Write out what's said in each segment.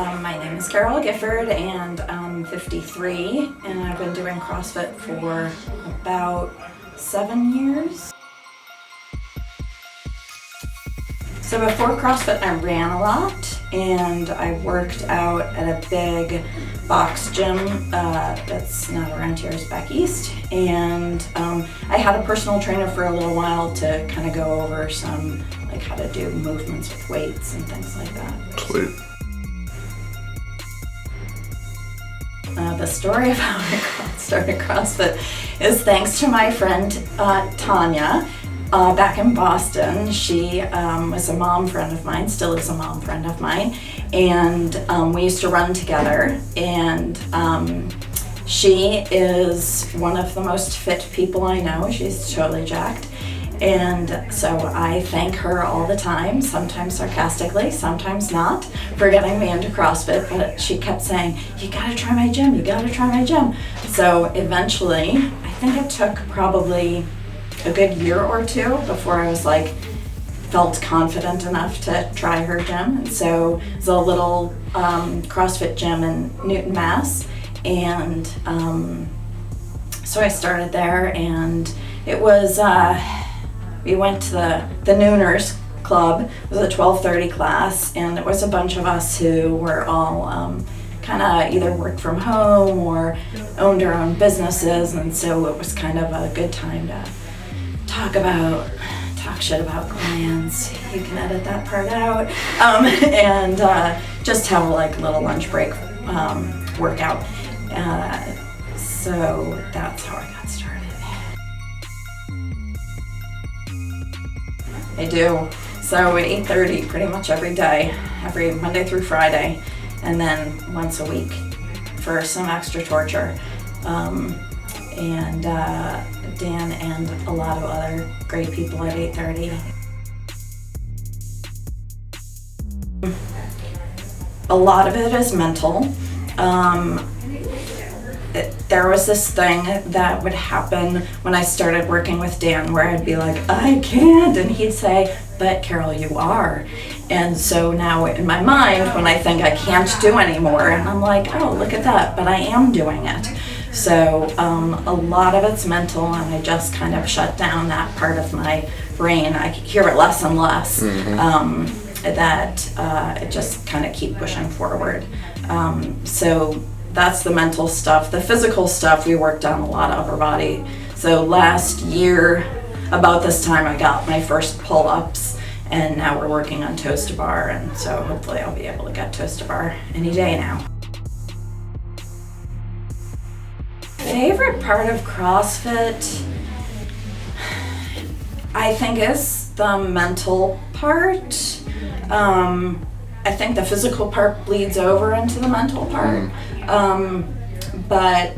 My name is Carol Gifford and I'm 53 and I've been doing CrossFit for about 7 years. So before CrossFit I ran a lot and I worked out at a big box gym that's not around here, it's back east, and I had a personal trainer for a little while to kind of go over some like how to do movements with weights and things like that. Sweet. The story of how I started CrossFit is thanks to my friend Tanya back in Boston. She was a mom friend of mine, still is a mom friend of mine, and we used to run together, and she is one of the most fit people I know. She's totally jacked. And so I thank her all the time, sometimes sarcastically, sometimes not, for getting me into CrossFit, but she kept saying, you gotta try my gym, you gotta try my gym. So eventually, I think it took probably a good year or two before I was like, felt confident enough to try her gym. And so it was a little CrossFit gym in Newton, Mass. And so I started there, and it was, we went to the Nooners Club. It was a 12:30 class, and it was a bunch of us who were all kind of either worked from home or owned our own businesses, and so it was kind of a good time to talk shit about clients. You can edit that part out, and just have a like little lunch break workout. So that's how I got started. I do. So at 8:30 pretty much every day, every Monday through Friday, and then once a week for some extra torture. And Dan and a lot of other great people at 8:30. A lot of it is mental. There was this thing that would happen when I started working with Dan where I'd be like, I can't, and he'd say, but Carol, you are. And so now in my mind, when I think I can't do anymore, and I'm like, oh, look at that, but I am doing it. So a lot of it's mental, and I just kind of shut down that part of my brain. I hear it less and less, that I just kind of keep pushing forward. So that's the mental stuff. The physical stuff, we worked on a lot of upper body. So last year, about this time, I got my first pull-ups, and now we're working on toes to bar, and so hopefully I'll be able to get toes to bar any day now. Favorite part of CrossFit, I think, is the mental part. I think the physical part bleeds over into the mental part. But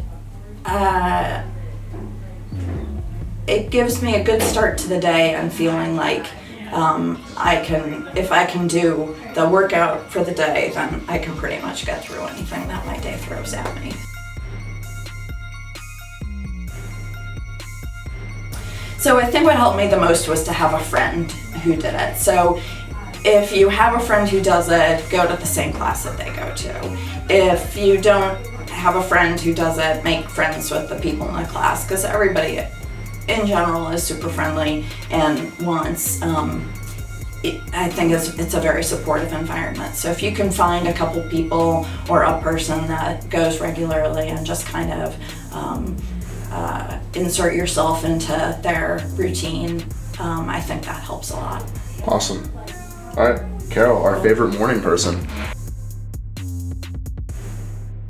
it gives me a good start to the day and feeling like if I can do the workout for the day, then I can pretty much get through anything that my day throws at me. So I think what helped me the most was to have a friend who did it. So if you have a friend who does it, go to the same class that they go to. If you don't have a friend who does it, make friends with the people in the class, because everybody in general is super friendly and wants, I think it's a very supportive environment. So if you can find a couple people or a person that goes regularly and just kind of insert yourself into their routine, I think that helps a lot. Awesome. All right, Carol, our favorite morning person.